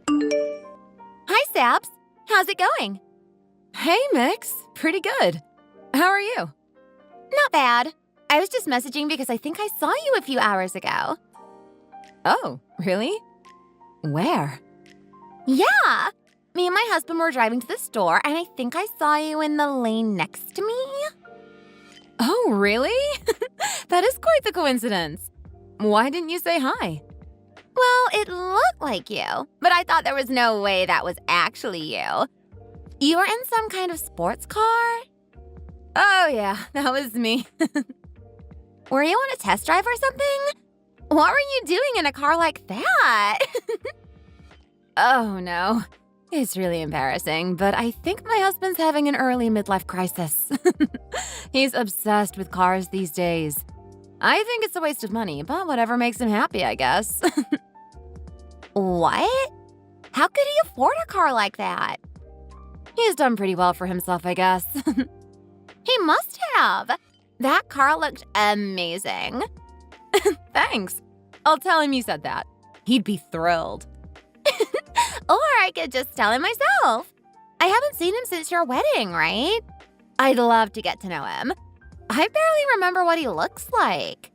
Hi, Sabs. How's it going? Hey, Mix. Pretty good. How are you? Not bad. I was just messaging because I think I saw you a few hours ago. Oh, really? Where? Yeah! Me and my husband were driving to the store, and I think I saw you in the lane next to me. Oh, really? That is quite the coincidence. Why didn't you say hi? Well, it looked like you, but I thought there was no way that was actually you. You were in some kind of sports car? Oh, yeah, that was me. Were you on a test drive or something? What were you doing in a car like that? Oh, no. It's really embarrassing, but I think my husband's having an early midlife crisis. He's obsessed with cars these days. I think it's a waste of money, but whatever makes him happy, I guess. What? How could he afford a car like that? He's done pretty well for himself, I guess. He must have. That car looked amazing. Thanks. I'll tell him you said that. He'd be thrilled. Or I could just tell him myself. I haven't seen him since your wedding, right? I'd love to get to know him. I barely remember what he looks like.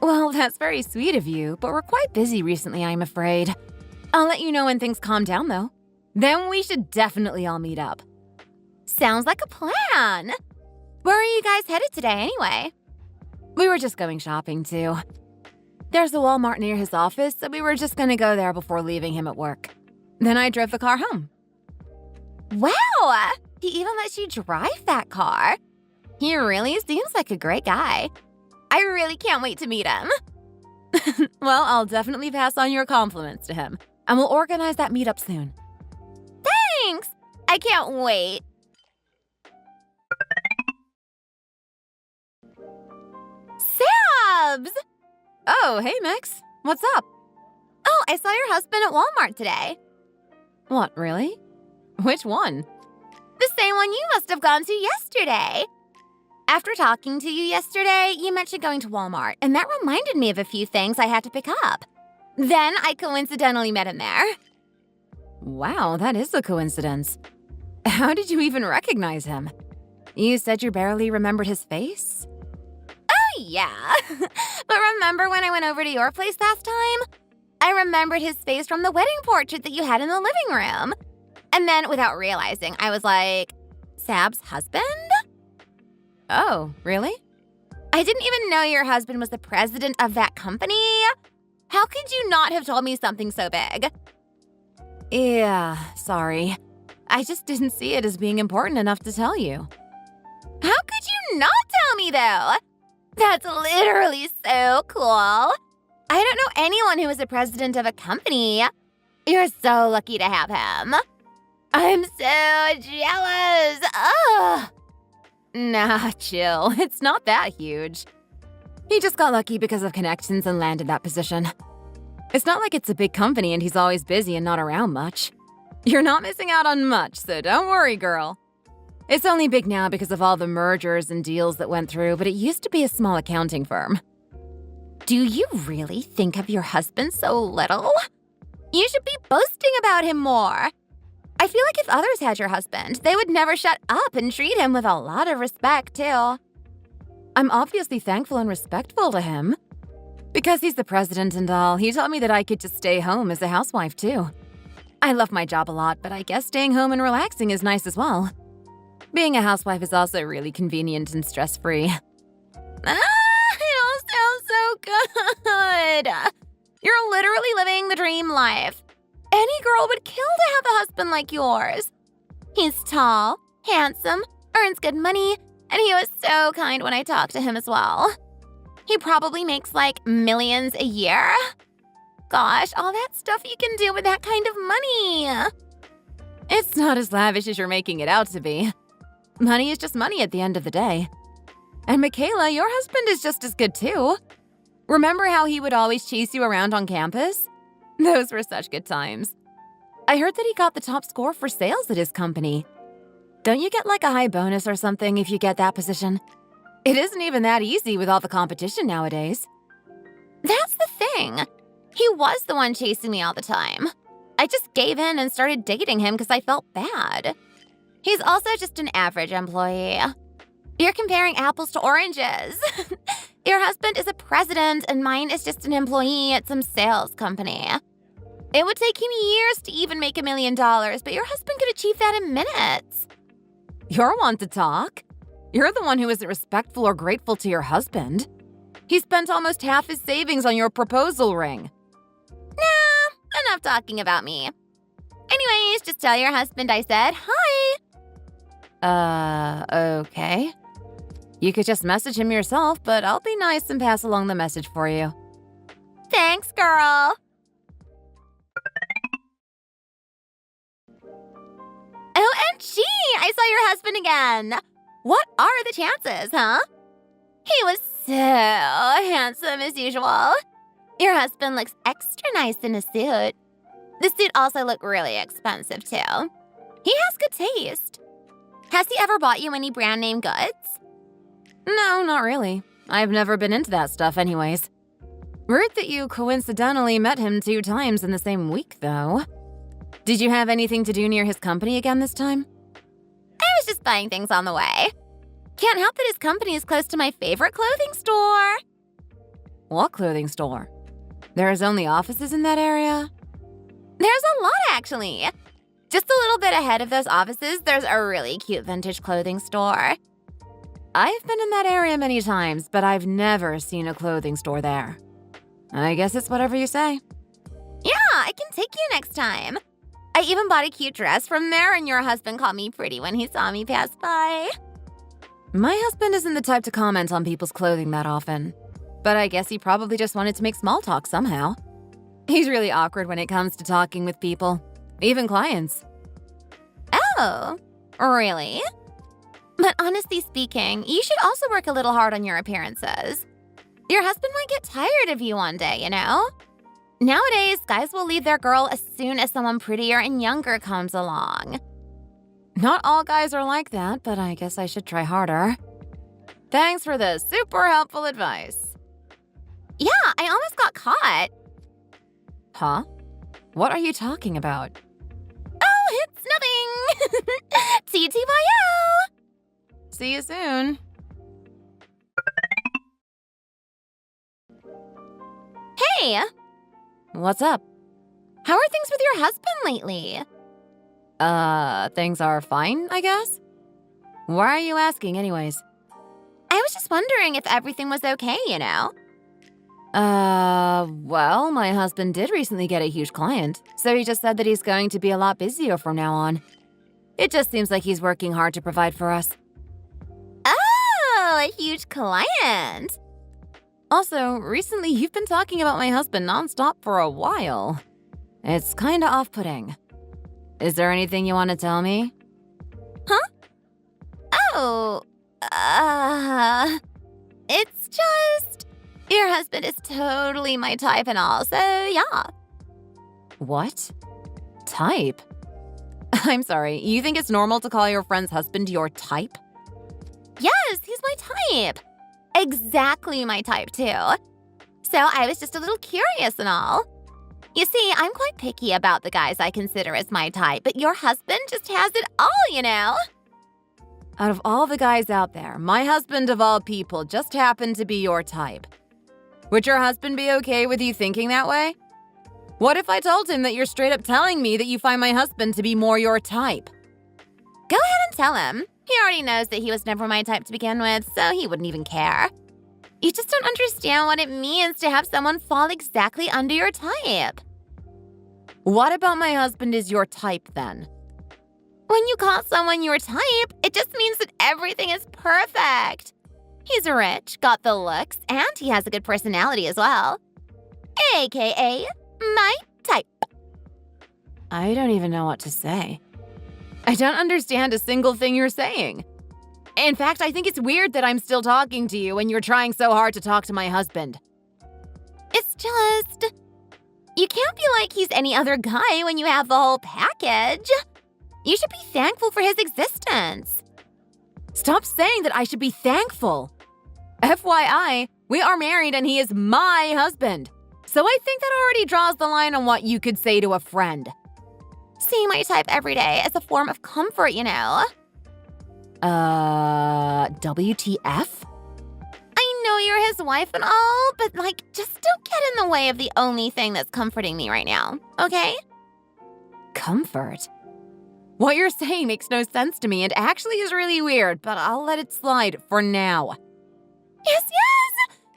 Well, that's very sweet of you, but we're quite busy recently, I'm afraid. I'll let you know when things calm down, though. Then we should definitely all meet up. Sounds like a plan. Where are you guys headed today, anyway? We were just going shopping, too. There's a Walmart near his office, so we were just gonna go there before leaving him at work. Then I drove the car home. Wow! He even lets you drive that car. He really seems like a great guy. I really can't wait to meet him. Well, I'll definitely pass on your compliments to him, and we'll organize that meetup soon. Thanks! I can't wait. Sabs! Oh, hey, Mix. What's up? Oh, I saw your husband at Walmart today. What, really? Which one? The same one you must have gone to yesterday. After talking to you yesterday, you mentioned going to Walmart, and that reminded me of a few things I had to pick up. Then I coincidentally met him there. Wow, that is a coincidence. How did you even recognize him? You said you barely remembered his face? Oh, yeah. But remember when I went over to your place last time? I remembered his face from the wedding portrait that you had in the living room. And then, without realizing, I was like, Sab's husband? Oh, really? I didn't even know your husband was the president of that company. How could you not have told me something so big? Yeah, sorry. I just didn't see it as being important enough to tell you. How could you not tell me, though? That's literally so cool. I don't know anyone who is the president of a company. You're so lucky to have him. I'm so jealous. Ugh. Nah, chill. It's not that huge. He just got lucky because of connections and landed that position. It's not like it's a big company and he's always busy and not around much. You're not missing out on much, so don't worry, girl. It's only big now because of all the mergers and deals that went through, but it used to be a small accounting firm. Do you really think of your husband so little? You should be boasting about him more. I feel like if others had your husband, they would never shut up and treat him with a lot of respect, too. I'm obviously thankful and respectful to him. Because he's the president and all, he told me that I could just stay home as a housewife, too. I love my job a lot, but I guess staying home and relaxing is nice as well. Being a housewife is also really convenient and stress-free. It all sounds so good. You're literally living the dream life. Any girl would kill to have a husband like yours. He's tall, handsome, earns good money, and he was so kind when I talked to him as well. He probably makes like millions a year. Gosh, all that stuff you can do with that kind of money. It's not as lavish as you're making it out to be. Money is just money at the end of the day. And Michaela, your husband is just as good too. Remember how he would always chase you around on campus? Those were such good times. I heard that he got the top score for sales at his company. Don't you get like a high bonus or something if you get that position? It isn't even that easy with all the competition nowadays. That's the thing. He was the one chasing me all the time. I just gave in and started dating him because I felt bad. He's also just an average employee. You're comparing apples to oranges. Your husband is a president and mine is just an employee at some sales company. It would take him years to even make $1 million, but your husband could achieve that in minutes. You're one to talk. You're the one who isn't respectful or grateful to your husband. He spent almost half his savings on your proposal ring. Nah, enough talking about me. Anyways, just tell your husband I said hi. Okay. You could just message him yourself, but I'll be nice and pass along the message for you. Thanks, girl. OMG, I saw your husband again. What are the chances, huh? He was so handsome as usual. Your husband looks extra nice in a suit. The suit also looked really expensive, too. He has good taste. Has he ever bought you any brand name goods? No, not really. I've never been into that stuff anyways. Rude that you coincidentally met him 2 times in the same week, though. Did you have anything to do near his company again this time? I was just buying things on the way. Can't help that his company is close to my favorite clothing store. What clothing store? There's only offices in that area? There's a lot, actually. Just a little bit ahead of those offices, there's a really cute vintage clothing store. I've been in that area many times, but I've never seen a clothing store there. I guess it's whatever you say. Yeah, I can take you next time. I even bought a cute dress from there, and your husband called me pretty when he saw me pass by. My husband isn't the type to comment on people's clothing that often, but I guess he probably just wanted to make small talk somehow. He's really awkward when it comes to talking with people, even clients. Oh, really? But honestly speaking, you should also work a little hard on your appearances. Your husband might get tired of you one day, you know? Nowadays, guys will leave their girl as soon as someone prettier and younger comes along. Not all guys are like that, but I guess I should try harder. Thanks for the super helpful advice. Yeah, I almost got caught. Huh? What are you talking about? Oh, it's nothing. TTYL. See you soon. Hey, What's up? how are things with your husband lately? Things are fine, I guess? Why are you asking anyways? I was just wondering if everything was okay, you know? Well, my husband did recently get a huge client, so he just said that he's going to be a lot busier from now on. It just seems like he's working hard to provide for us. Oh, a huge client. Also, recently you've been talking about my husband nonstop for a while. It's kinda off-putting. Is there anything you want to tell me? Oh, it's just your husband is totally my type and all, so yeah. What? Type? I'm sorry, you think it's normal to call your friend's husband your type? Yes, he's my type. Exactly my type, too. So I was just a little curious and all. You see, I'm quite picky about the guys I consider as my type, but your husband just has it all, you know? Out of all the guys out there, my husband of all people just happened to be your type. Would your husband be okay with you thinking that way? What if I told him that you're straight up telling me that you find my husband to be more your type? Go ahead and tell him. He already knows that he was never my type to begin with, so he wouldn't even care. You just don't understand what it means to have someone fall exactly under your type. What about my husband is your type then? When you call someone your type, it just means that everything is perfect. He's rich, got the looks, and he has a good personality as well. AKA, my type. I don't even know what to say. I don't understand a single thing you're saying. In fact, I think it's weird that I'm still talking to you when you're trying so hard to talk to my husband. It's just, you can't be like he's any other guy when you have the whole package. You should be thankful for his existence. Stop saying that I should be thankful. FYI, we are married and he is my husband. So I think that already draws the line on what you could say to a friend. See my type every day as a form of comfort, you know. WTF? I know you're his wife and all, but just don't get in the way of the only thing that's comforting me right now, okay? Comfort? What you're saying makes no sense to me and actually is really weird, but I'll let it slide for now. Yes!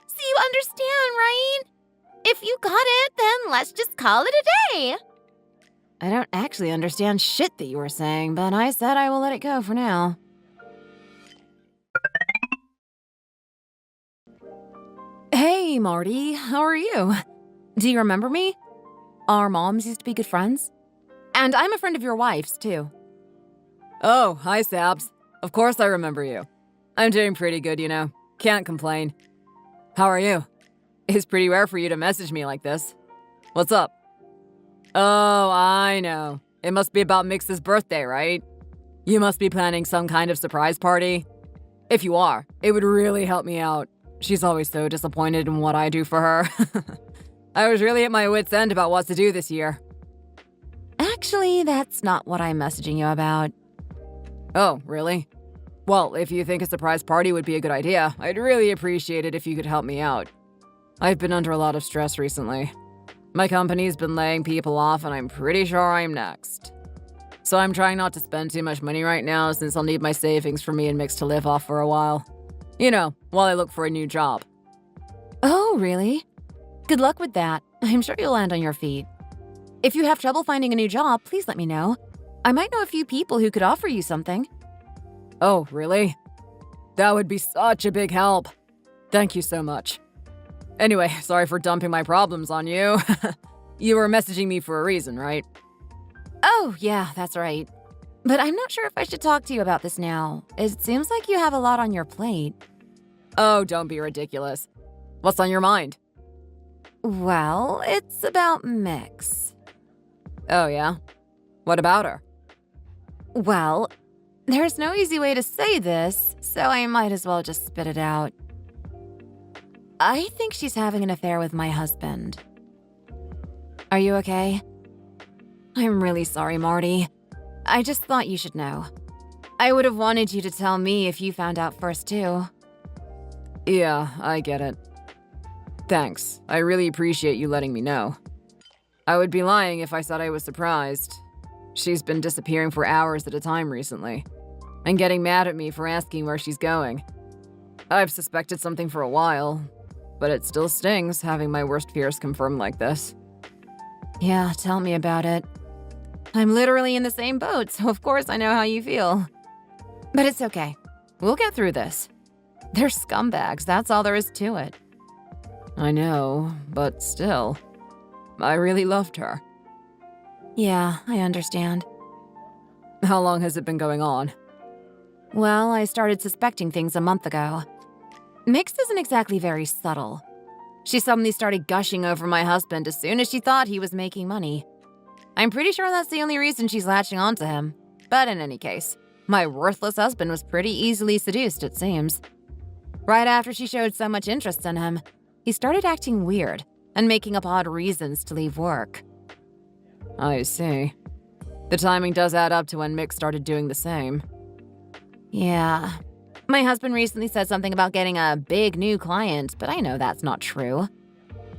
So you understand, right? If you got it, then let's just call it a day. I don't actually understand shit that you were saying, but I said I will let it go for now. Hey, Marty, how are you? Do you remember me? Our moms used to be good friends. And I'm a friend of your wife's, too. Oh, hi, Sabs. Of course I remember you. I'm doing pretty good, you know. Can't complain. How are you? It's pretty rare for you to message me like this. What's up? Oh, I know. It must be about Mix's birthday, right? You must be planning some kind of surprise party. If you are, it would really help me out. She's always so disappointed in what I do for her. I was really at my wit's end about what to do this year. Actually, that's not what I'm messaging you about. Oh, really? Well, if you think a surprise party would be a good idea, I'd really appreciate it if you could help me out. I've been under a lot of stress recently. My company's been laying people off and I'm pretty sure I'm next. So I'm trying not to spend too much money right now since I'll need my savings for me and Mix to live off for a while. You know, while I look for a new job. Oh, really? Good luck with that. I'm sure you'll land on your feet. If you have trouble finding a new job, please let me know. I might know a few people who could offer you something. Oh, really? That would be such a big help. Thank you so much. Anyway, sorry for dumping my problems on you. You were messaging me for a reason, right? Oh, yeah, that's right. But I'm not sure if I should talk to you about this now. It seems like you have a lot on your plate. Oh, don't be ridiculous. What's on your mind? Well, it's about Mix. Oh, yeah? What about her? Well, there's no easy way to say this, so I might as well just spit it out. I think she's having an affair with my husband. Are you okay? I'm really sorry, Marty. I just thought you should know. I would have wanted you to tell me if you found out first, too. Yeah, I get it. Thanks. I really appreciate you letting me know. I would be lying if I said I was surprised. She's been disappearing for hours at a time recently, and getting mad at me for asking where she's going. I've suspected something for a while, but it still stings having my worst fears confirmed like this. Yeah, tell me about it. I'm literally in the same boat, so of course I know how you feel. But it's okay. We'll get through this. They're scumbags, that's all there is to it. I know, but still. I really loved her. Yeah, I understand. How long has it been going on? Well, I started suspecting things a month ago. Mix isn't exactly very subtle. She suddenly started gushing over my husband as soon as she thought he was making money. I'm pretty sure that's the only reason she's latching onto him. But in any case, my worthless husband was pretty easily seduced, it seems. Right after she showed so much interest in him, he started acting weird and making up odd reasons to leave work. I see. The timing does add up to when Mick started doing the same. Yeah. My husband recently said something about getting a big new client, but I know that's not true.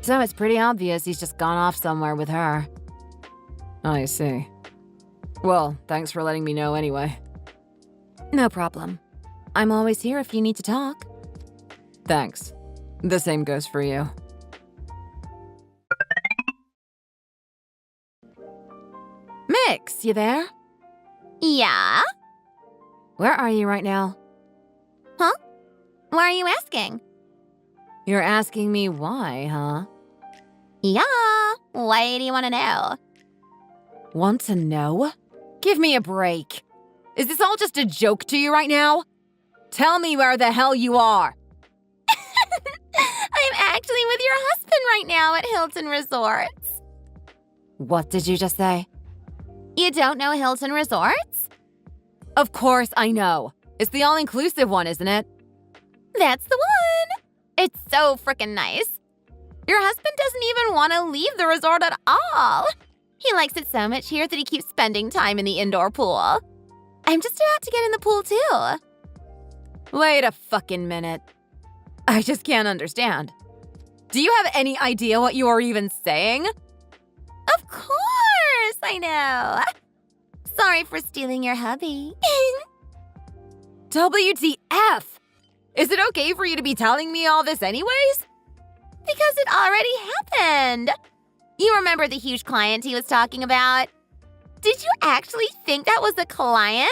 So it's pretty obvious he's just gone off somewhere with her. I see. Well, thanks for letting me know anyway. No problem. I'm always here if you need to talk. Thanks. The same goes for you. Mix, you there? Yeah? Where are you right now? Huh? Why are you asking? You're asking me why, huh? Yeah. Why do you want to know? Want to know? Give me a break. Is this all just a joke to you right now? Tell me where the hell you are. I'm actually with your husband right now at Hilton Resorts. What did you just say? You don't know Hilton Resorts? Of course I know. It's the all-inclusive one, isn't it? That's the one. It's so freaking nice. Your husband doesn't even want to leave the resort at all. He likes it so much here that he keeps spending time in the indoor pool. I'm just about to get in the pool too. Wait a fucking minute. I just can't understand. Do you have any idea what you are even saying? Of course, I know. Sorry for stealing your hubby. WTF! Is it okay for you to be telling me all this anyways? Because it already happened. You remember the huge client he was talking about? Did you actually think that was a client?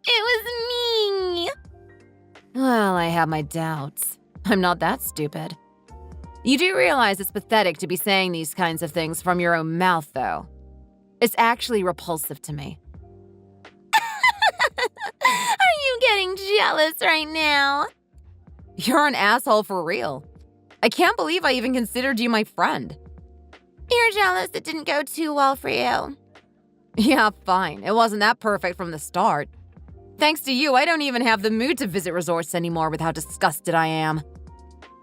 It was me. Well, I have my doubts. I'm not that stupid. You do realize it's pathetic to be saying these kinds of things from your own mouth, though. It's actually repulsive to me. Are you getting jealous right now? You're an asshole for real. I can't believe I even considered you my friend. You're jealous it didn't go too well for you. Yeah, fine. It wasn't that perfect from the start. Thanks to you, I don't even have the mood to visit resorts anymore with how disgusted I am.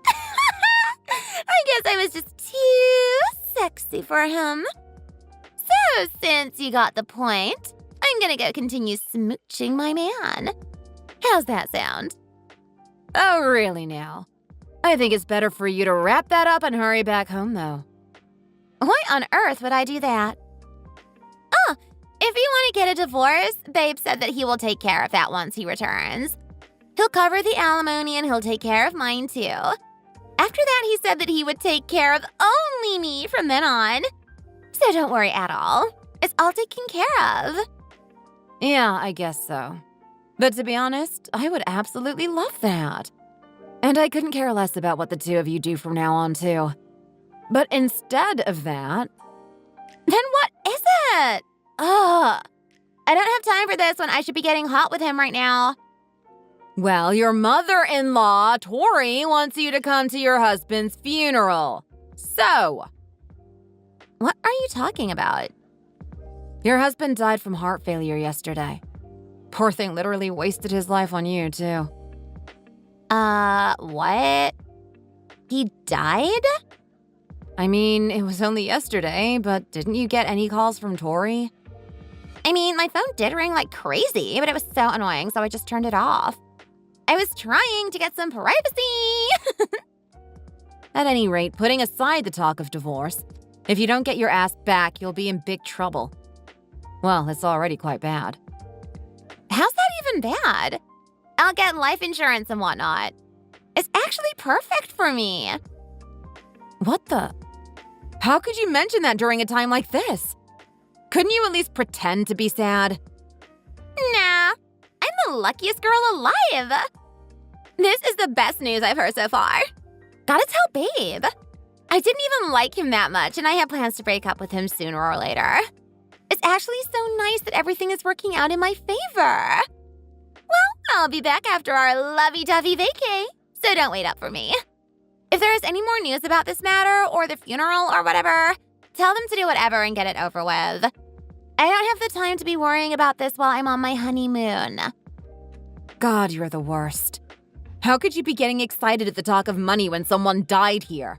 I guess I was just too sexy for him. So, since you got the point, I'm gonna go continue smooching my man. How's that sound? Oh, really now? I think it's better for you to wrap that up and hurry back home, though. Why on earth would I do that? Oh, if you want to get a divorce, Babe said that he will take care of that once he returns. He'll cover the alimony and he'll take care of mine too. After that, he said that he would take care of only me from then on. So don't worry at all. It's all taken care of. Yeah, I guess so. But to be honest, I would absolutely love that. And I couldn't care less about what the two of you do from now on, too. But instead of that… Then what is it? Ugh. I don't have time for this when I should be getting hot with him right now. Well, your mother-in-law, Tori, wants you to come to your husband's funeral. So… What are you talking about? Your husband died from heart failure yesterday. Poor thing literally wasted his life on you, too. What? He died? I mean, it was only yesterday, but didn't you get any calls from Tori? I mean, my phone did ring like crazy, but it was so annoying, so I just turned it off. I was trying to get some privacy. At any rate, putting aside the talk of divorce, if you don't get your ass back, you'll be in big trouble. Well, it's already quite bad. How's that even bad? I'll get life insurance and whatnot. It's actually perfect for me. What the? How could you mention that during a time like this? Couldn't you at least pretend to be sad? Nah, I'm the luckiest girl alive. This is the best news I've heard so far. Gotta tell Babe. I didn't even like him that much, and I have plans to break up with him sooner or later. It's actually so nice that everything is working out in my favor. Well, I'll be back after our lovey-dovey vacay, so don't wait up for me. If there is any more news about this matter or the funeral or whatever, tell them to do whatever and get it over with. I don't have the time to be worrying about this while I'm on my honeymoon. God, you're the worst. How could you be getting excited at the talk of money when someone died here?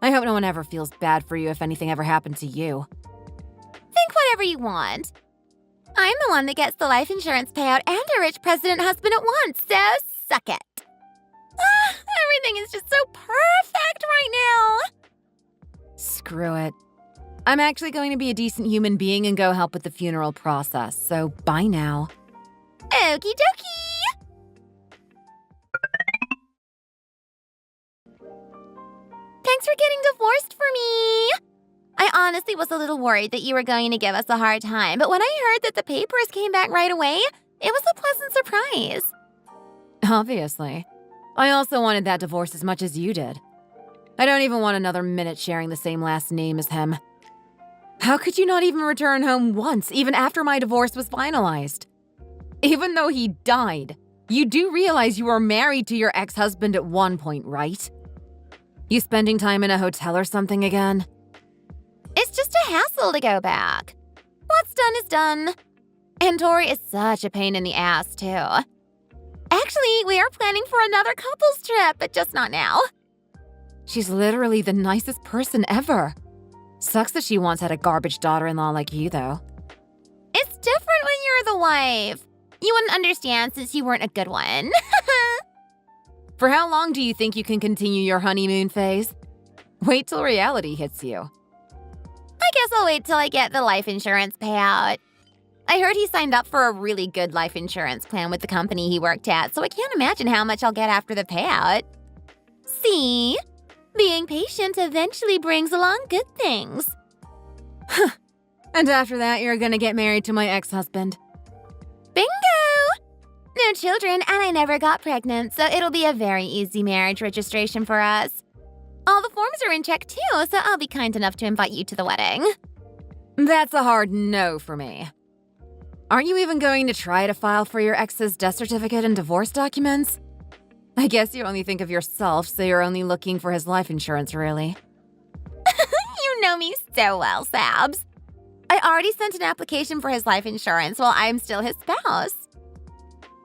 I hope no one ever feels bad for you if anything ever happened to you. Think whatever you want. I'm the one that gets the life insurance payout and a rich president husband at once, so suck it. Everything is just so perfect right now. Screw it. I'm actually going to be a decent human being and go help with the funeral process, so bye now. Okie dokie. Thanks for getting divorced for me. I honestly was a little worried that you were going to give us a hard time, but when I heard that the papers came back right away, it was a pleasant surprise. Obviously. I also wanted that divorce as much as you did. I don't even want another minute sharing the same last name as him. How could you not even return home once, even after my divorce was finalized? Even though he died, you do realize you were married to your ex-husband at one point, right? You spending time in a hotel or something again? It's just a hassle to go back. What's done is done. And Tori is such a pain in the ass, too. Actually, we are planning for another couples trip, but just not now. She's literally the nicest person ever. Sucks that she once had a garbage daughter-in-law like you, though. It's different when you're the wife. You wouldn't understand since you weren't a good one. For how long do you think you can continue your honeymoon phase? Wait till reality hits you. I guess I'll wait till I get the life insurance payout. I heard he signed up for a really good life insurance plan with the company he worked at, so I can't imagine how much I'll get after the payout. See? Being patient eventually brings along good things. And after that, you're gonna get married to my ex-husband. Bingo! No children, and I never got pregnant, so it'll be a very easy marriage registration for us. All the forms are in check too, so I'll be kind enough to invite you to the wedding. That's a hard no for me. Aren't you even going to try to file for your ex's death certificate and divorce documents? I guess you only think of yourself, so you're only looking for his life insurance, really. You know me so well, Sabs. I already sent an application for his life insurance while I'm still his spouse.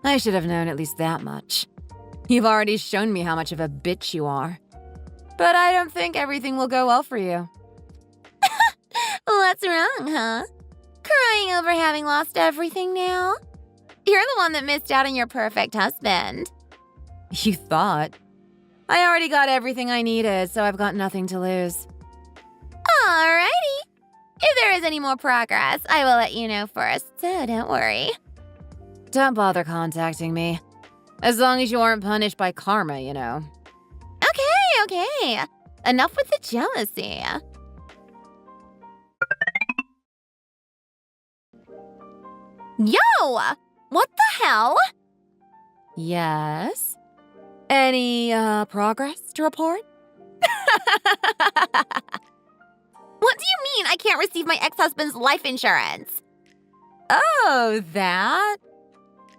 I should have known at least that much. You've already shown me how much of a bitch you are. But I don't think everything will go well for you. What's wrong, huh? Crying over having lost everything now? You're the one that missed out on your perfect husband. You thought. I already got everything I needed, so I've got nothing to lose. Alrighty. If there is any more progress, I will let you know first, so don't worry. Don't bother contacting me. As long as you aren't punished by karma, you know. Okay. Enough with the jealousy. Yo! What the hell? Yes? Any, progress to report? What do you mean I can't receive my ex-husband's life insurance? Oh, that?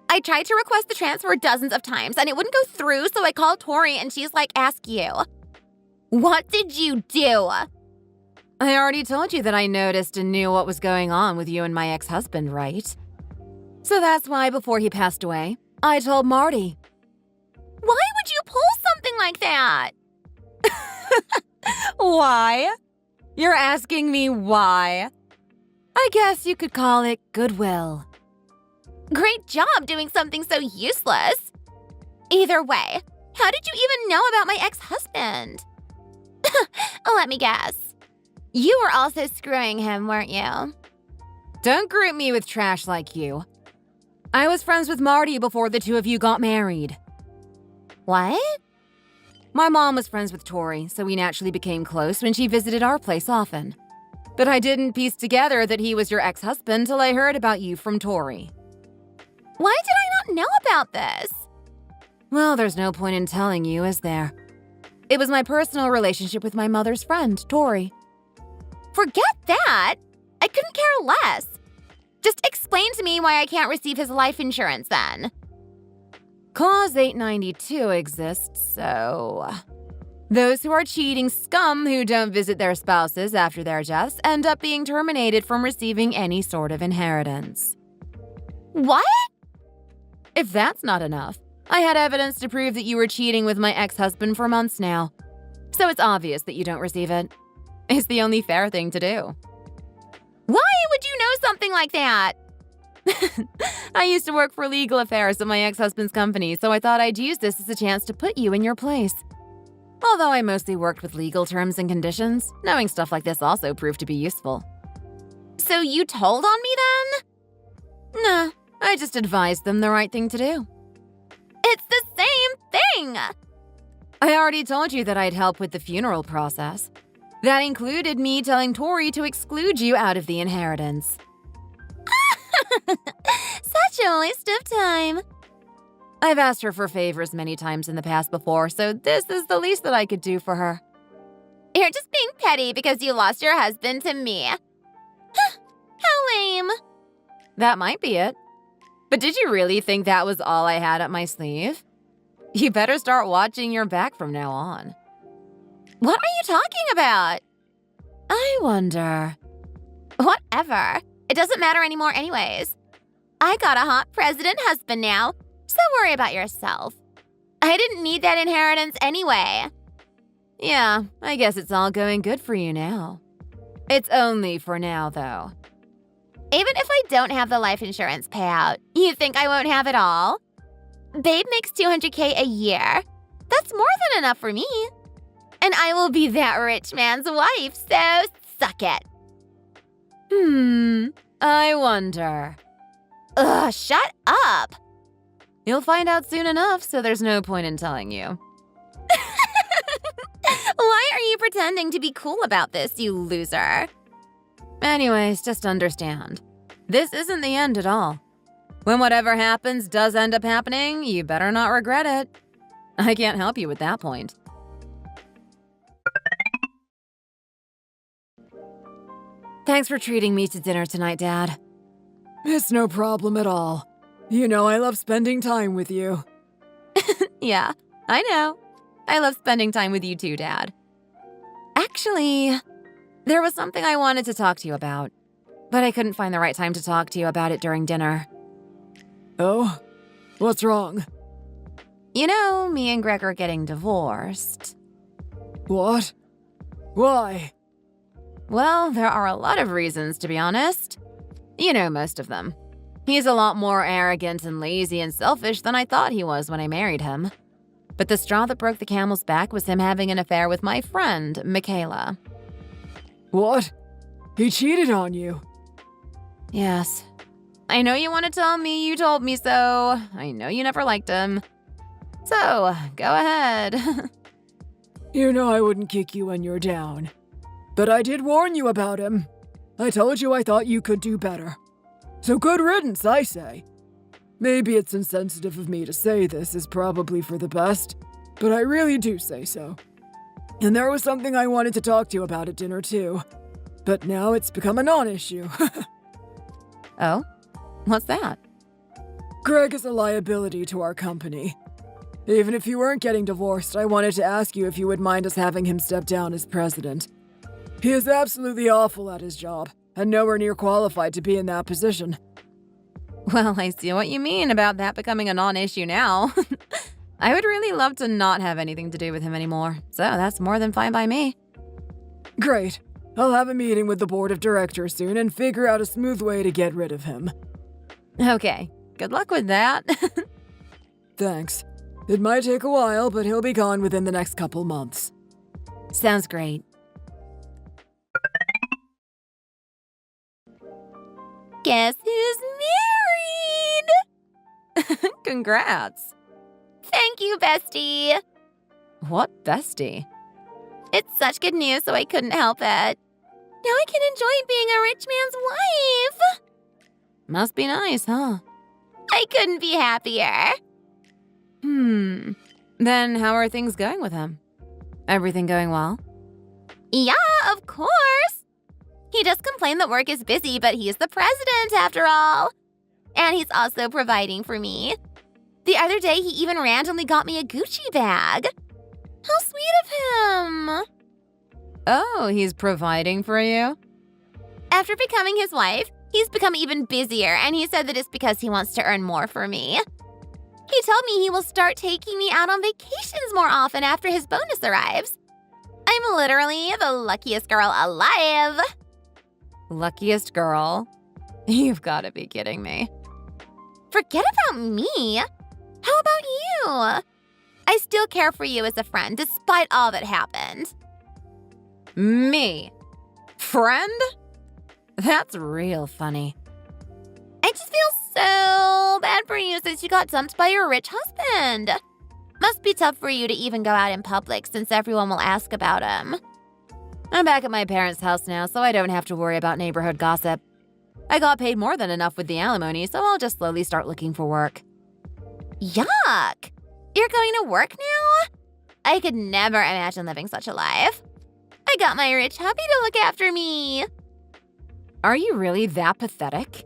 I tried to request the transfer dozens of times and it wouldn't go through, so I called Tori and she's like, ask you. What did you do? I already told you that I noticed and knew what was going on with you and my ex-husband, right? So that's why before he passed away, I told Marty. Why would you pull something like that? Why? You're asking me why? I guess you could call it goodwill. Great job doing something so useless. Either way, how did you even know about my ex-husband? Let me guess. You were also screwing him, weren't you? Don't group me with trash like you. I was friends with Marty before the two of you got married. What? My mom was friends with Tori, so we naturally became close when she visited our place often. But I didn't piece together that he was your ex-husband till I heard about you from Tori. Why did I not know about this? Well, there's no point in telling you, is there? It was my personal relationship with my mother's friend, Tori. Forget that! I couldn't care less. Just explain to me why I can't receive his life insurance then. Clause 892 exists, so... Those who are cheating scum who don't visit their spouses after their deaths end up being terminated from receiving any sort of inheritance. What? If that's not enough, I had evidence to prove that you were cheating with my ex-husband for months now. So it's obvious that you don't receive it. It's the only fair thing to do. Why would you know something like that? I used to work for legal affairs at my ex-husband's company, so I thought I'd use this as a chance to put you in your place. Although I mostly worked with legal terms and conditions, knowing stuff like this also proved to be useful. So you told on me then? Nah, I just advised them the right thing to do. It's the same thing! I already told you that I'd help with the funeral process. That included me telling Tori to exclude you out of the inheritance. Such a waste of time. I've asked her for favors many times in the past before, so this is the least that I could do for her. You're just being petty because you lost your husband to me. How lame. That might be it. But did you really think that was all I had up my sleeve? You better start watching your back from now on. What are you talking about? I wonder. Whatever. It doesn't matter anymore anyways. I got a hot president husband now, so worry about yourself. I didn't need that inheritance anyway. Yeah, I guess it's all going good for you now. It's only for now, though. Even if I don't have the life insurance payout, you think I won't have it all? Babe makes $200K a year. That's more than enough for me. And I will be that rich man's wife, so suck it. I wonder. Ugh, shut up. You'll find out soon enough, so there's no point in telling you. Why are you pretending to be cool about this, you loser? Anyways, just understand. This isn't the end at all. When whatever happens does end up happening, you better not regret it. I can't help you with that point. Thanks for treating me to dinner tonight, Dad. It's no problem at all. You know I love spending time with you. Yeah, I know. I love spending time with you too, Dad. Actually, there was something I wanted to talk to you about, but I couldn't find the right time to talk to you about it during dinner. Oh? What's wrong? You know, me and Greg are getting divorced. What? Why? Well, there are a lot of reasons, to be honest. You know most of them. He's a lot more arrogant and lazy and selfish than I thought he was when I married him. But the straw that broke the camel's back was him having an affair with my friend, Michaela. What? He cheated on you? Yes. I know you want to tell me you told me so. I know you never liked him. So, go ahead. You know I wouldn't kick you when you're down. But I did warn you about him. I told you I thought you could do better. So good riddance, I say. Maybe it's insensitive of me to say this is probably for the best, but I really do say so. And there was something I wanted to talk to you about at dinner too. But now it's become a non-issue. Oh? What's that? Greg is a liability to our company. Even if you weren't getting divorced, I wanted to ask you if you would mind us having him step down as president. He is absolutely awful at his job, and nowhere near qualified to be in that position. Well, I see what you mean about that becoming a non-issue now. I would really love to not have anything to do with him anymore, so that's more than fine by me. Great. I'll have a meeting with the board of directors soon and figure out a smooth way to get rid of him. Okay, good luck with that. Thanks. It might take a while, but he'll be gone within the next couple months. Sounds great. Guess who's married? Congrats. Thank you, bestie. What bestie? It's such good news, so I couldn't help it. Now I can enjoy being a rich man's wife. Must be nice, huh? I couldn't be happier. Then how are things going with him? Everything going well? Yeah, of course. He does complain that work is busy, but he's the president after all. And he's also providing for me. The other day, he even randomly got me a Gucci bag. How sweet of him. Oh, he's providing for you? After becoming his wife, he's become even busier, and he said that it's because he wants to earn more for me. He told me he will start taking me out on vacations more often after his bonus arrives. I'm literally the luckiest girl alive. Luckiest girl? You've got to be kidding me. Forget about me. How about you? I still care for you as a friend despite all that happened. Me? Friend? That's real funny. I just feel so bad for you since you got dumped by your rich husband. Must be tough for you to even go out in public since everyone will ask about him. I'm back at my parents' house now, so I don't have to worry about neighborhood gossip. I got paid more than enough with the alimony, so I'll just slowly start looking for work. Yuck! You're going to work now? I could never imagine living such a life. I got my rich hubby to look after me. Are you really that pathetic?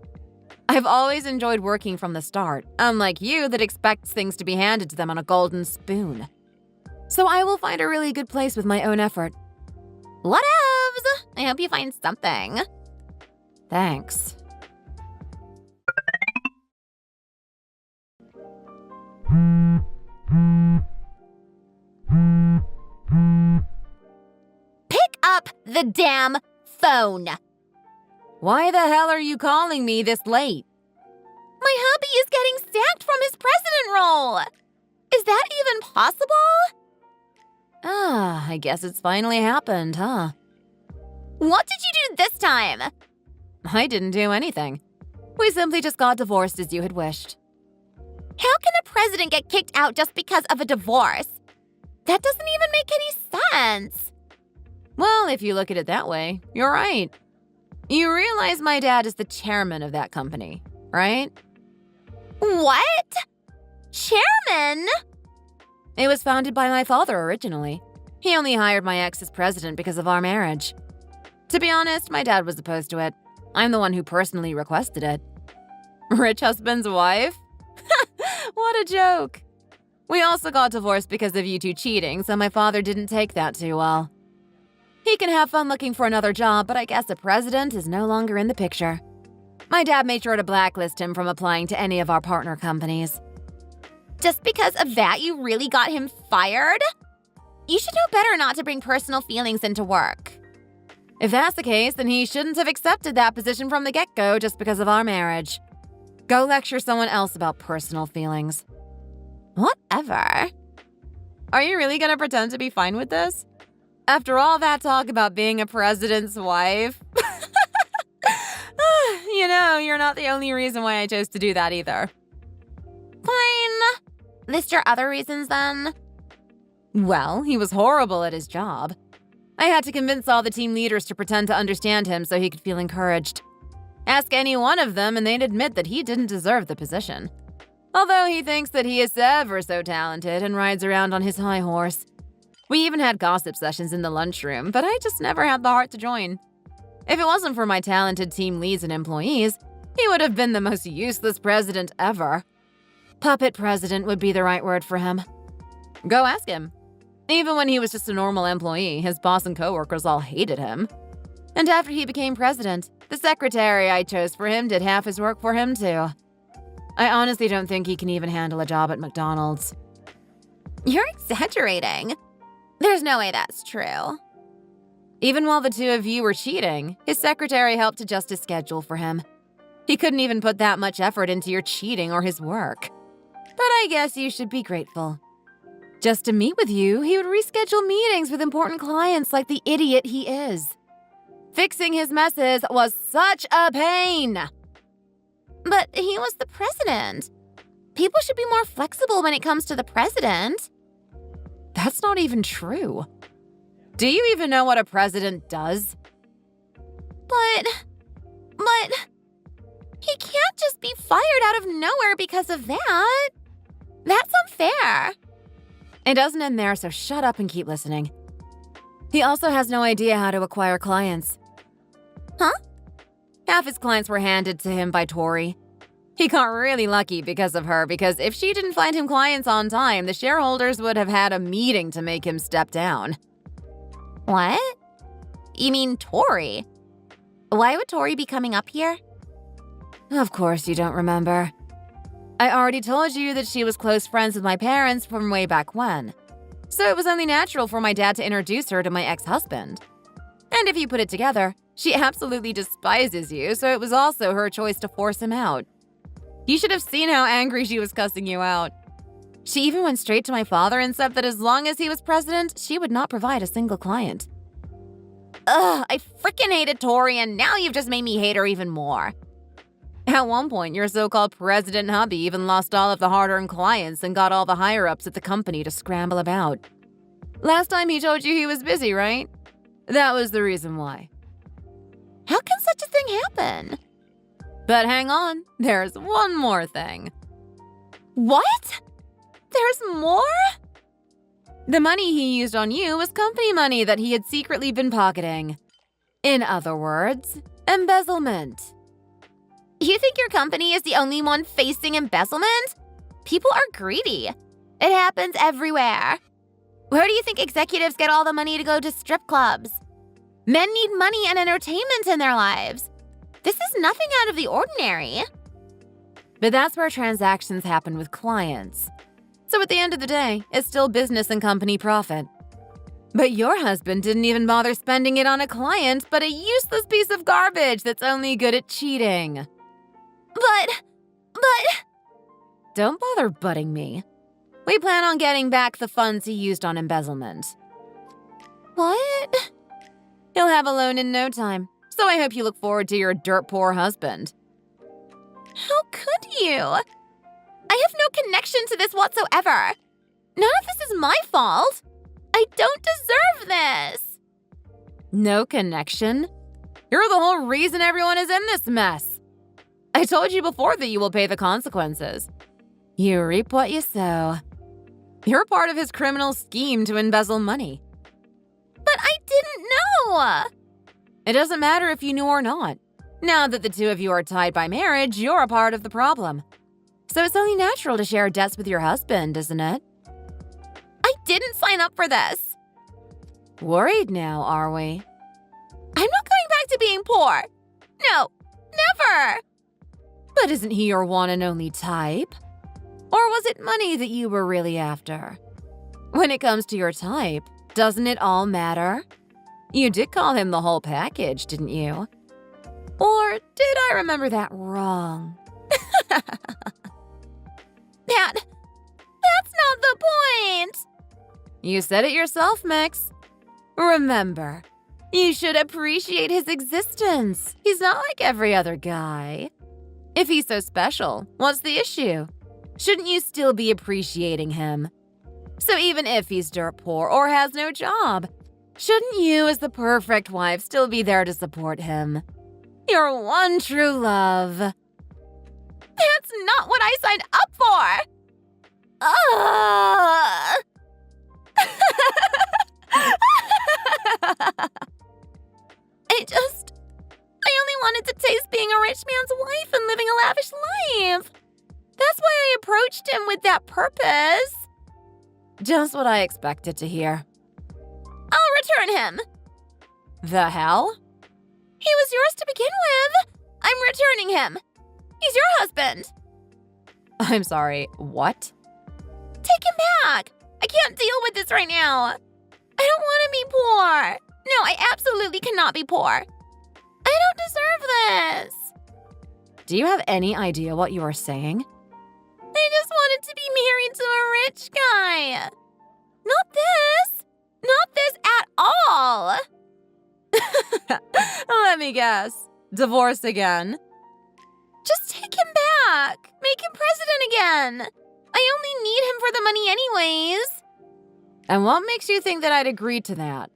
I've always enjoyed working from the start, unlike you that expects things to be handed to them on a golden spoon. So I will find a really good place with my own effort. Whatevs! I hope you find something. Thanks. Pick up the damn phone. Why the hell are you calling me this late? My hubby is getting sacked from his president role. Is that even possible? I guess it's finally happened, huh? What did you do this time? I didn't do anything. We simply just got divorced as you had wished. How can a president get kicked out just because of a divorce? That doesn't even make any sense. Well, if you look at it that way, you're right. You realize my dad is the chairman of that company, right? What? Chairman? It was founded by my father originally. He only hired my ex as president because of our marriage. To be honest, my dad was opposed to it. I'm the one who personally requested it. Rich husband's wife? What a joke. We also got divorced because of you two cheating, so my father didn't take that too well. He can have fun looking for another job, but I guess a president is no longer in the picture. My dad made sure to blacklist him from applying to any of our partner companies. Just because of that, you really got him fired? You should know better not to bring personal feelings into work. If that's the case, then he shouldn't have accepted that position from the get-go just because of our marriage. Go lecture someone else about personal feelings. Whatever. Are you really gonna pretend to be fine with this? After all that talk about being a president's wife? You know, you're not the only reason why I chose to do that either. Fine. List your other reasons then. Well, he was horrible at his job. I had to convince all the team leaders to pretend to understand him so he could feel encouraged. Ask any one of them and they'd admit that he didn't deserve the position. Although he thinks that he is ever so talented and rides around on his high horse. We even had gossip sessions in the lunchroom, but I just never had the heart to join. If it wasn't for my talented team leads and employees, he would have been the most useless president ever. Puppet president would be the right word for him. Go ask him. Even when he was just a normal employee, his boss and coworkers all hated him. And after he became president, the secretary I chose for him did half his work for him too. I honestly don't think he can even handle a job at McDonald's. You're exaggerating. There's no way that's true. Even while the two of you were cheating, his secretary helped adjust his schedule for him. He couldn't even put that much effort into your cheating or his work. But I guess you should be grateful. Just to meet with you, he would reschedule meetings with important clients like the idiot he is. Fixing his messes was such a pain. But he was the president. People should be more flexible when it comes to the president. That's not even true. Do you even know what a president does? But he can't just be fired out of nowhere because of that. That's unfair. It doesn't end there, so shut up and keep listening. He also has no idea how to acquire clients. Huh? Half his clients were handed to him by Tori. He got really lucky because of her, because if she didn't find him clients on time, the shareholders would have had a meeting to make him step down. What? You mean Tori? Why would Tori be coming up here? Of course you don't remember. I already told you that she was close friends with my parents from way back when. So it was only natural for my dad to introduce her to my ex-husband. And if you put it together, she absolutely despises you, so it was also her choice to force him out. You should have seen how angry she was cussing you out. She even went straight to my father and said that as long as he was president, she would not provide a single client. Ugh, I freaking hated Tori, and now you've just made me hate her even more. At one point, your so-called president hubby even lost all of the hard-earned clients and got all the higher-ups at the company to scramble about. Last time he told you he was busy, right? That was the reason why. How can such a thing happen? But hang on, there's one more thing. What? There's more? The money he used on you was company money that he had secretly been pocketing. In other words, embezzlement. You think your company is the only one facing embezzlement? People are greedy. It happens everywhere. Where do you think executives get all the money to go to strip clubs? Men need money and entertainment in their lives. This is nothing out of the ordinary. But that's where transactions happen with clients. So at the end of the day, it's still business and company profit. But your husband didn't even bother spending it on a client, but a useless piece of garbage that's only good at cheating. But, Don't bother butting me. We plan on getting back the funds he used on embezzlement. what? He'll have a loan in no time, so I hope you look forward to your dirt-poor husband. How could you? I have no connection to this whatsoever. None of this is my fault. I don't deserve this. No connection? You're the whole reason everyone is in this mess. I told you before that you will pay the consequences. You reap what you sow. You're part of his criminal scheme to embezzle money. But I didn't know. It doesn't matter if you knew or not. Now that the two of you are tied by marriage, you're a part of the problem. So it's only natural to share debts with your husband, isn't it? I didn't sign up for this. Worried now, are we? I'm not going back to being poor. No, never. But isn't he your one and only type? Or was it money that you were really after? When it comes to your type, doesn't it all matter? You did call him the whole package, didn't you? Or did I remember that wrong? That's not the point. You said it yourself, Mix. Remember, you should appreciate his existence. He's not like every other guy. If he's so special, what's the issue? Shouldn't you still be appreciating him? So even if he's dirt poor or has no job, shouldn't you, as the perfect wife, still be there to support him? Your one true love. That's not what I signed up for. Ugh. I only wanted to taste being a rich man's wife and living a lavish life. That's why I approached him with that purpose. Just what I expected to hear. I'll return him. The hell? He was yours to begin with. I'm returning him. He's your husband. I'm sorry, what? Take him back. I can't deal with this right now. I don't want to be poor. No, I absolutely cannot be poor. I don't deserve this. Do you have any idea what you are saying? I just wanted to be married to a rich guy. Not this. Not this at all. Let me guess. Divorced again? Just take him back. Make him president again. I only need him for the money anyways. And what makes you think that I'd agree to that?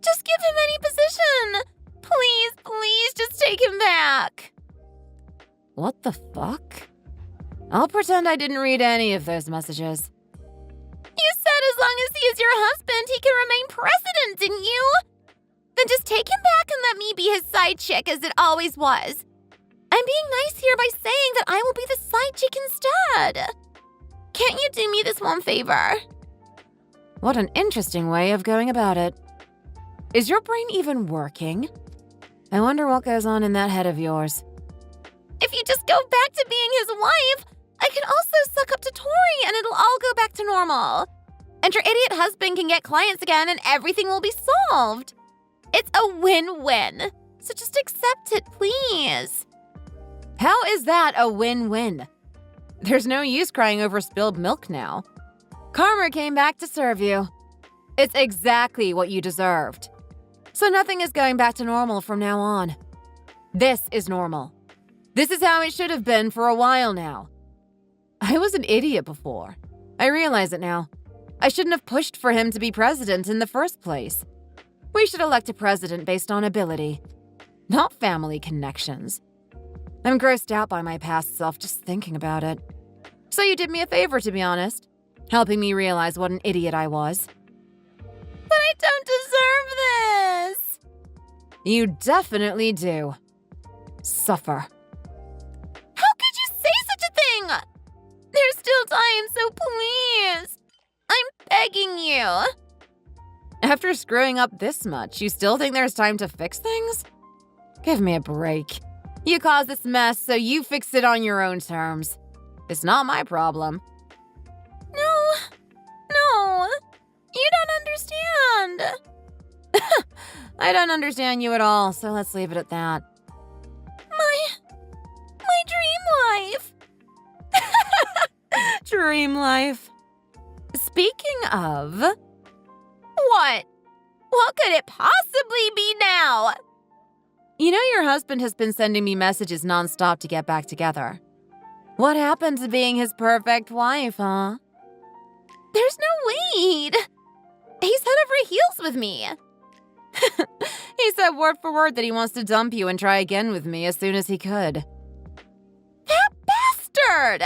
Just give him any position. Please, please, just take him back. What the fuck? I'll pretend I didn't read any of those messages. You said as long as he is your husband, he can remain president, didn't you? Then just take him back and let me be his side chick as it always was. I'm being nice here by saying that I will be the side chick instead. Can't you do me this one favor? What an interesting way of going about it. Is your brain even working? I wonder what goes on in that head of yours. If you just go back to being his wife, I can also suck up to Tori and it'll all go back to normal. And your idiot husband can get clients again and everything will be solved. It's a win-win. So just accept it, please. How is that a win-win? There's no use crying over spilled milk now. Karma came back to serve you. It's exactly what you deserved. So nothing is going back to normal from now on. This is normal. This is how it should have been for a while now. I was an idiot before. I realize it now. I shouldn't have pushed for him to be president in the first place. We should elect a president based on ability, not family connections. I'm grossed out by my past self just thinking about it. So you did me a favor, to be honest, helping me realize what an idiot I was. But I don't deserve this. You definitely do. Suffer. How could you say such a thing? There's still time, so please. I'm begging you. After screwing up this much, you still think there's time to fix things? Give me a break. You caused this mess, so you fix it on your own terms. It's not my problem. No. You don't I don't understand you at all, so let's leave it at that. My dream life. Dream life. Speaking of, What? What could it possibly be now? you know your husband has been sending me messages nonstop to get back together. What happened to being his perfect wife, huh? There's no way. He's head over heels with me. He said word for word that he wants to dump you and try again with me as soon as he could. That bastard!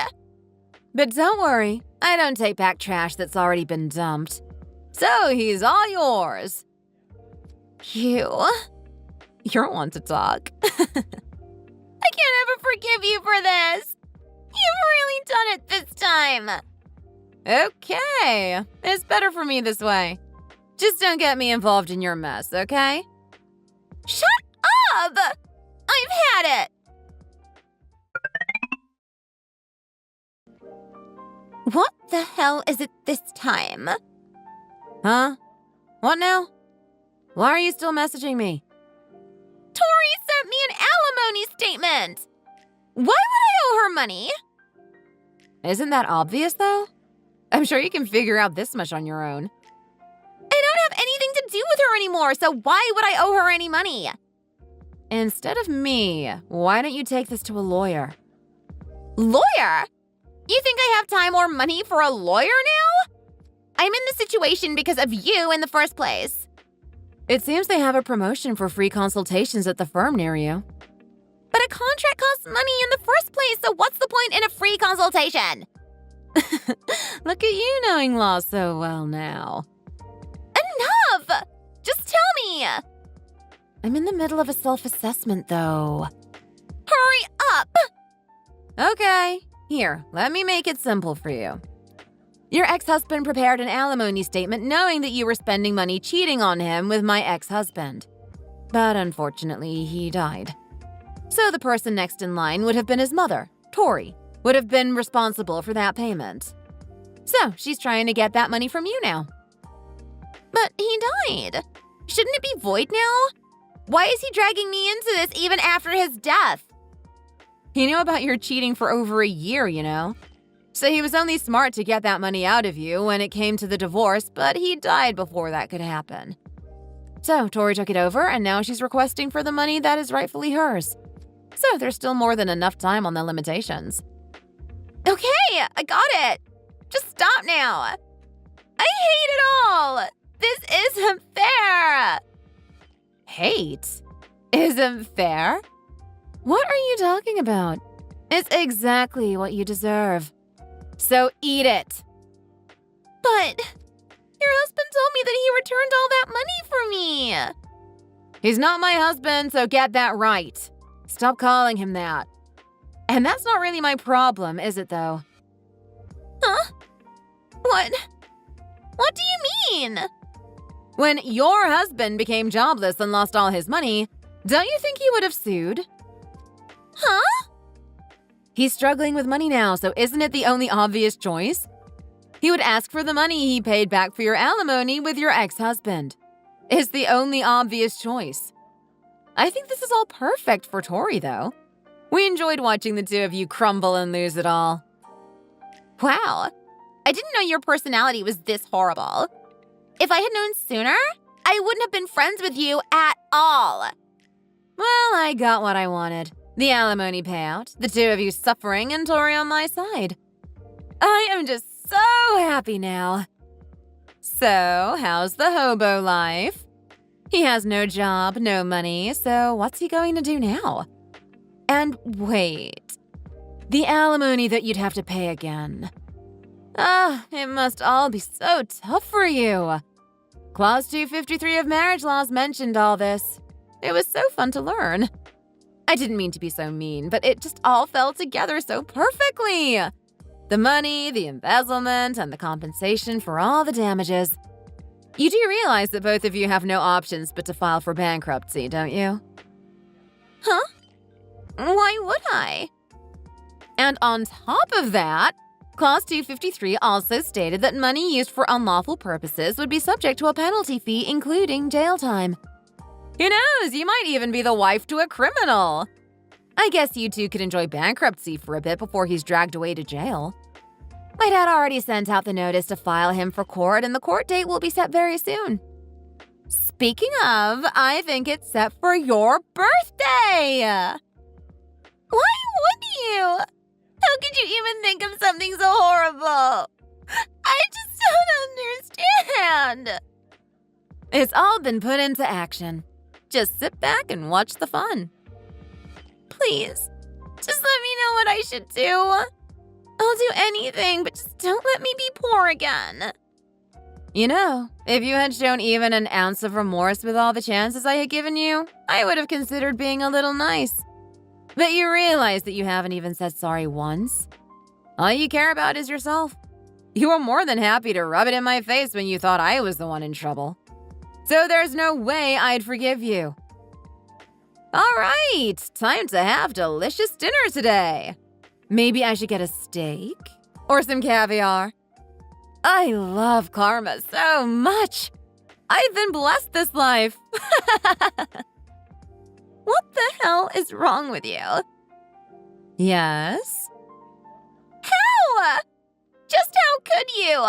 But don't worry, I don't take back trash that's already been dumped. So he's all yours. You're one to talk. I can't ever forgive you for this. You've really done it this time. Okay, it's better for me this way. Just don't get me involved in your mess, okay? Shut up! I've had it. What the hell is it this time? Huh? What now? Why are you still messaging me? Tori sent me an alimony statement. Why would I owe her money? Isn't that obvious, though? I'm sure you can figure out this much on your own. I don't have anything to do with her anymore, so why would I owe her any money? Instead of me, why don't you take this to a lawyer? Lawyer? You think I have time or money for a lawyer now? I'm in this situation because of you in the first place. It seems they have a promotion for free consultations at the firm near you. But a contract costs money in the first place, so what's the point in a free consultation? Look at you knowing law so well now. Enough! Just tell me! I'm in the middle of a self-assessment, though. Hurry up! Okay, here, let me make it simple for you. Your ex-husband prepared an alimony statement knowing that you were spending money cheating on him with my ex-husband. But unfortunately, he died. So the person next in line would have been his mother, Tori, would have been responsible for that payment. So she's trying to get that money from you now. But he died. Shouldn't it be void now? Why is he dragging me into this even after his death? He knew about your cheating for over a year, you know. So he was only smart to get that money out of you when it came to the divorce, but he died before that could happen. So Tori took it over, and now she's requesting for the money that is rightfully hers. So there's still more than enough time on the limitations. Okay, I got it. Just stop now. I hate it all. This isn't fair. Hate? Isn't fair? What are you talking about? It's exactly what you deserve. So eat it. But your husband told me that he returned all that money for me. He's not my husband, so get that right. Stop calling him that. And that's not really my problem, is it, though? Huh? What do you mean? When your husband became jobless and lost all his money, don't you think he would have sued? Huh? He's struggling with money now, so isn't it the only obvious choice? He would ask for the money he paid back for your alimony with your ex-husband. It's the only obvious choice. I think this is all perfect for Tori, though. We enjoyed watching the two of you crumble and lose it all. Wow. I didn't know your personality was this horrible. If I had known sooner, I wouldn't have been friends with you at all. Well, I got what I wanted. The alimony payout, the two of you suffering, and Tori on my side. I am just so happy now. So, how's the hobo life? He has no job, no money, so what's he going to do now? And wait, the alimony that you'd have to pay again. It must all be so tough for you. Clause 253 of marriage laws mentioned all this. It was so fun to learn. I didn't mean to be so mean, but it just all fell together so perfectly. The money, the embezzlement, and the compensation for all the damages. You do realize that both of you have no options but to file for bankruptcy, don't you? Huh? Why would I? And on top of that, Clause 253 also stated that money used for unlawful purposes would be subject to a penalty fee, including jail time. Who knows, you might even be the wife to a criminal. I guess you two could enjoy bankruptcy for a bit before he's dragged away to jail. My dad already sent out the notice to file him for court, and the court date will be set very soon. Speaking of, I think it's set for your birthday! Why would you? How could you even think of something so horrible? I just don't understand. It's all been put into action. Just sit back and watch the fun. Please, just let me know what I should do. I'll do anything, but just don't let me be poor again. You know, if you had shown even an ounce of remorse with all the chances I had given you, I would have considered being a little nice. But you realize that you haven't even said sorry once. All you care about is yourself. You were more than happy to rub it in my face when you thought I was the one in trouble. So there's no way I'd forgive you. All right, time to have delicious dinner today. Maybe I should get a steak or some caviar. I love karma so much. I've been blessed this life. What the hell is wrong with you? Yes? How? Just how could you?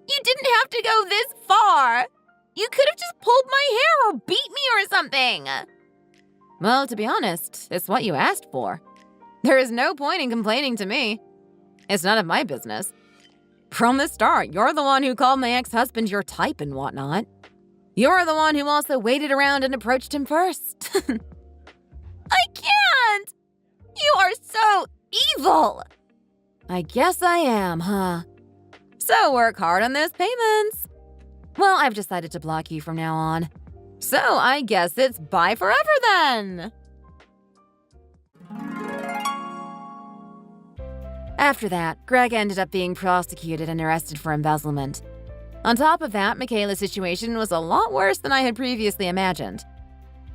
You didn't have to go this far. You could have just pulled my hair or beat me or something. Well, to be honest, it's what you asked for. There is no point in complaining to me. It's none of my business. From the start, you're the one who called my ex-husband your type and whatnot. You're the one who also waited around and approached him first. I can't! You are so evil! I guess I am, huh? So work hard on those payments. Well, I've decided to block you from now on. So I guess it's bye forever then. After that, Greg ended up being prosecuted and arrested for embezzlement. On top of that, Michaela's situation was a lot worse than I had previously imagined.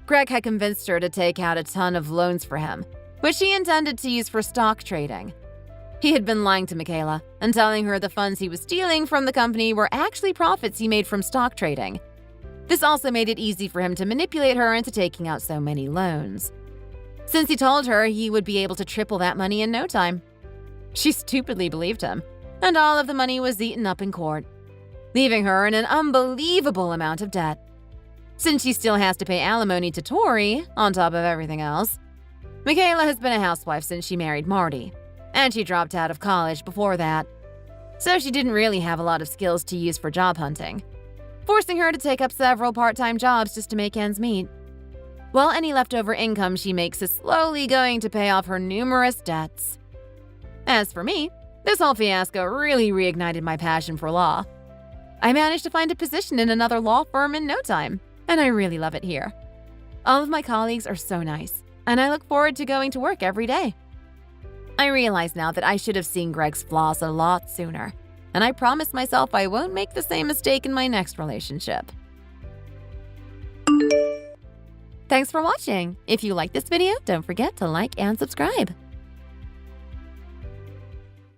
Greg had convinced her to take out a ton of loans for him, which he intended to use for stock trading. He had been lying to Michaela and telling her the funds he was stealing from the company were actually profits he made from stock trading. This also made it easy for him to manipulate her into taking out so many loans. Since he told her he would be able to triple that money in no time. She stupidly believed him, and all of the money was eaten up in court, leaving her in an unbelievable amount of debt. Since she still has to pay alimony to Tori, on top of everything else, Michaela has been a housewife since she married Marty, and she dropped out of college before that. So she didn't really have a lot of skills to use for job hunting, forcing her to take up several part-time jobs just to make ends meet. While any leftover income she makes is slowly going to pay off her numerous debts. As for me, this whole fiasco really reignited my passion for law. I managed to find a position in another law firm in no time, and I really love it here. All of my colleagues are so nice, and I look forward to going to work every day. I realize now that I should have seen Greg's flaws a lot sooner, and I promise myself I won't make the same mistake in my next relationship. Thanks for watching. If you like this video, don't forget to like and subscribe.